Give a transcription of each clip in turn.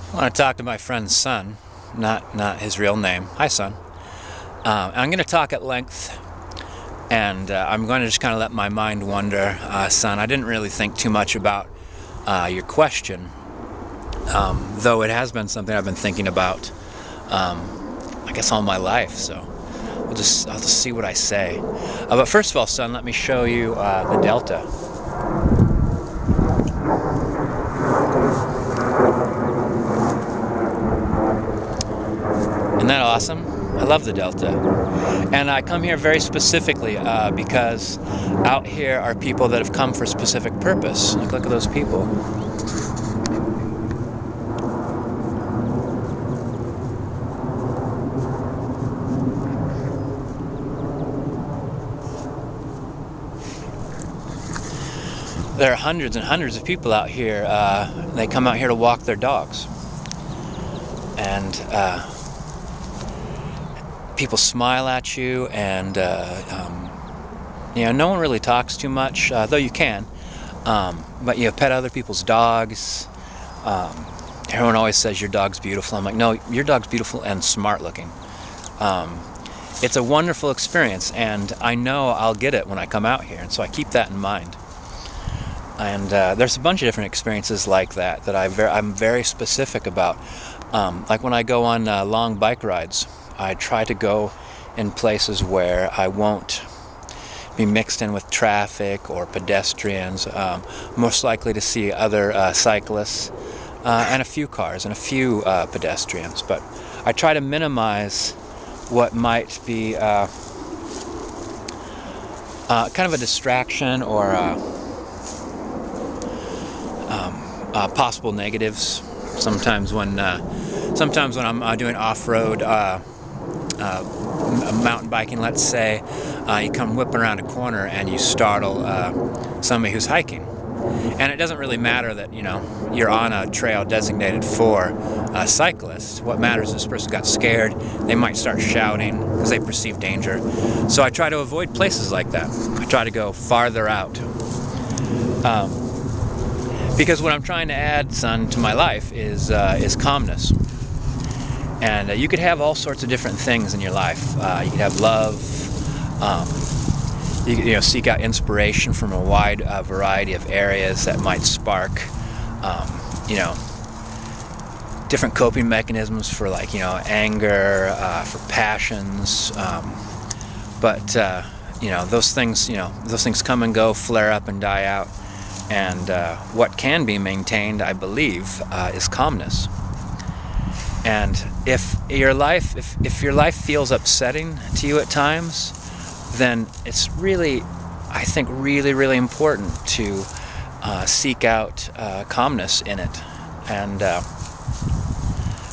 I want to talk to my friend Sun, not his real name. Hi, Sun. I'm going to talk at length, and I'm going to just kind of let my mind wander. Sun, I didn't really think too much about your question, though it has been something I've been thinking about, I guess, all my life. So I'll just see what I say. But first of all, Sun, let me show you the delta. Isn't that awesome? I love the Delta. And I come here very specifically because out here are people that have come for a specific purpose. Like, look at those people. There are hundreds and hundreds of people out here. They come out here to walk their dogs. And people smile at you, and you know, no one really talks too much, though you can. But you pet other people's dogs. Everyone always says your dog's beautiful. I'm like, no, your dog's beautiful and smart looking. It's a wonderful experience, and I know I'll get it when I come out here, and so I keep that in mind. And there's a bunch of different experiences like that that I'm very specific about. Like when I go on long bike rides, I try to go in places where I won't be mixed in with traffic or pedestrians. Most likely to see other cyclists and a few cars and a few pedestrians. But I try to minimize what might be kind of a distraction or possible negatives. Sometimes when I'm doing off-road mountain biking, let's say, you come whipping around a corner and you startle somebody who's hiking. And it doesn't really matter that, you know, you're on a trail designated for cyclists. What matters is this person got scared. They might start shouting because they perceive danger. So I try to avoid places like that. I try to go farther out. Because what I'm trying to add, Sun, to my life is calmness. And you could have all sorts of different things in your life. You could have love. You know, seek out inspiration from a wide variety of areas that might spark, you know, different coping mechanisms for, like, you know, anger, for passions. But you know, those things come and go, flare up and die out. And what can be maintained, I believe, is calmness. And if your life feels upsetting to you at times, then it's really, I think, really important to seek out calmness in it. And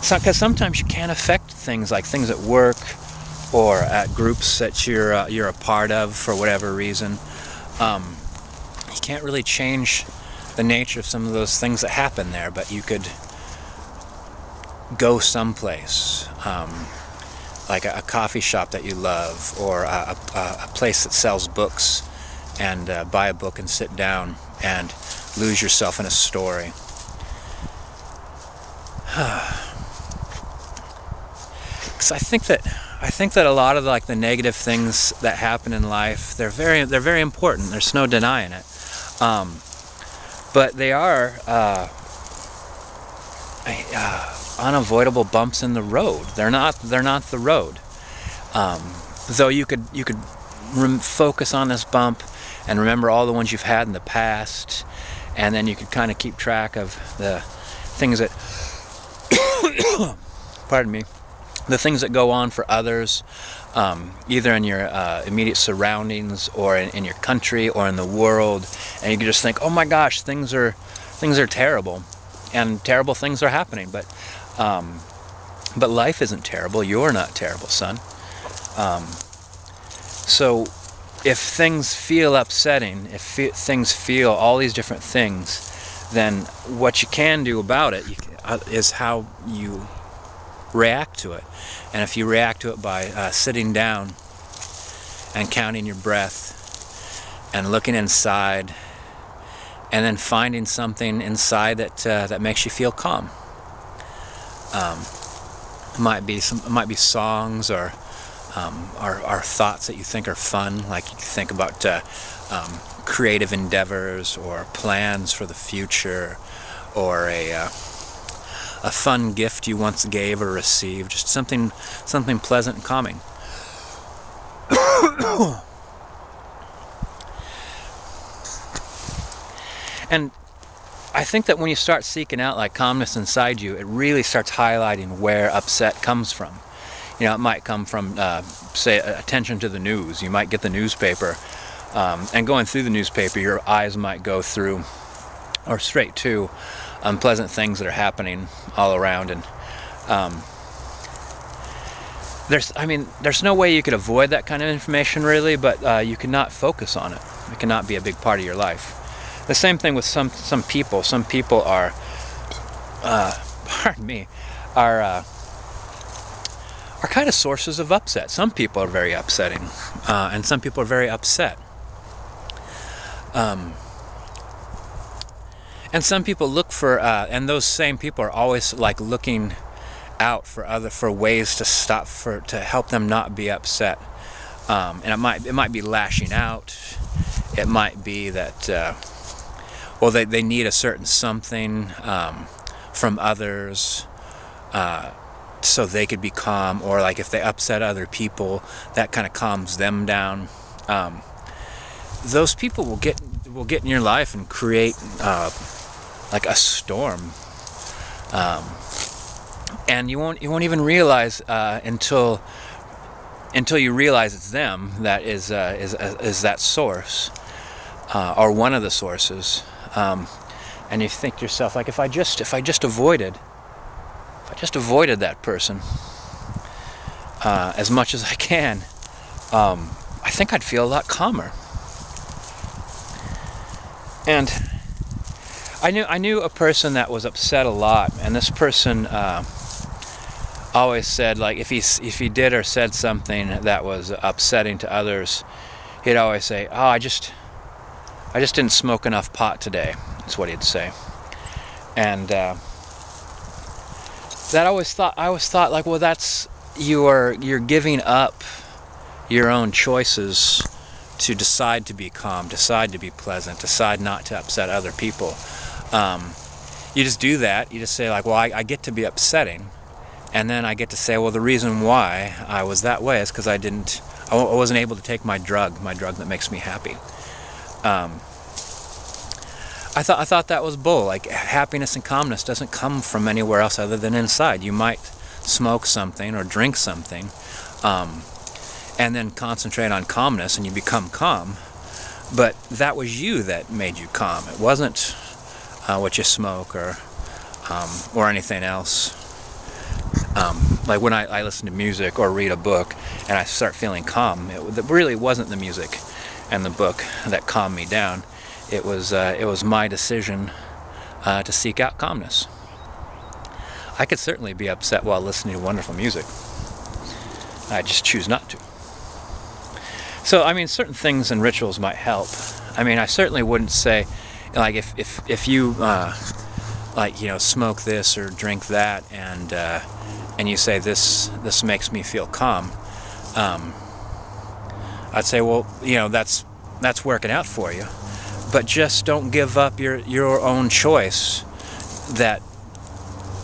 because sometimes you can't affect things like things at work or at groups that you're a part of for whatever reason. You can't really change the nature of some of those things that happen there, but you could go someplace, like a coffee shop that you love, or a place that sells books, and buy a book and sit down and lose yourself in a story. Because I think that a lot of the negative things that happen in life, they're very important. There's no denying it. But they are unavoidable bumps in the road. They're not the road. Though you could focus on this bump and remember all the ones you've had in the past, and then you could kind of keep track of the things that pardon me, the things that go on for others, either in your immediate surroundings or in your country or in the world, and you can just think, oh my gosh, things are terrible, and terrible things are happening, but life isn't terrible. You're not terrible, Sun. So if things feel upsetting, if things feel all these different things, then what you can do about it is how you react to it. And if you react to it by sitting down and counting your breath and looking inside, and then finding something inside that makes you feel calm. It might be songs or thoughts that you think are fun, like you think about creative endeavors or plans for the future, or a fun gift you once gave or received, just something pleasant and calming. And I think that when you start seeking out like calmness inside you, it really starts highlighting where upset comes from. You know, it might come from, say, attention to the news. You might get the newspaper, and going through the newspaper, your eyes might go through, or straight to, unpleasant things that are happening all around. And there's no way you could avoid that kind of information, really, but you cannot focus on it. It cannot be a big part of your life. The same thing with some people. Some people are, pardon me, are kind of sources of upset. Some people are very upsetting, and some people are very upset. And some people look for, and those same people are always like looking out for ways to help them not be upset. And it might be lashing out. It might be that well, they need a certain something from others so they could be calm, or like if they upset other people, that kind of calms them down. Those people will get in your life and create like a storm, and you won't even realize until you realize it's them that is that source, or one of the sources. And you think to yourself, like, if I just avoided that person as much as I can, I think I'd feel a lot calmer. And I knew a person that was upset a lot, and this person always said, like, if he did or said something that was upsetting to others, he'd always say, "Oh, I just didn't smoke enough pot today," is what he'd say. And I always thought like, well, that's you're giving up your own choices to decide to be calm, decide to be pleasant, decide not to upset other people. You just do that. You just say like, well, I get to be upsetting, and then I get to say, well, the reason why I was that way is because I wasn't able to take my drug that makes me happy. I thought that was bull. Like, happiness and calmness doesn't come from anywhere else other than inside. You might smoke something or drink something, and then concentrate on calmness, and you become calm. But that was you that made you calm. It wasn't what you smoke or anything else. Like when I listen to music or read a book and I start feeling calm, it really wasn't the music and the book that calmed me down. It was my decision to seek out calmness. I could certainly be upset while listening to wonderful music. I just choose not to. So, I mean, certain things and rituals might help. I mean, I certainly wouldn't say, like, if you like, you know, smoke this or drink that, and you say this makes me feel calm. I'd say, well, you know, that's working out for you. But just don't give up your own choice,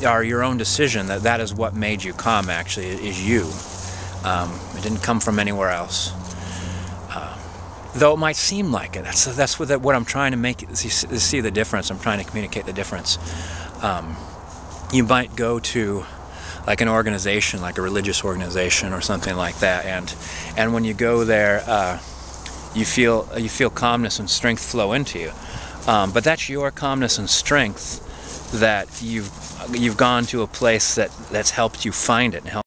or your own decision that is what made you calm. Actually, is you. It didn't come from anywhere else. Though it might seem like it. That's what I'm trying to make you see the difference. I'm trying to communicate the difference. You might go to like an organization, like a religious organization or something like that, and when you go there, you feel calmness and strength flow into you. But that's your calmness and strength that you've gone to a place that's helped you find it and helped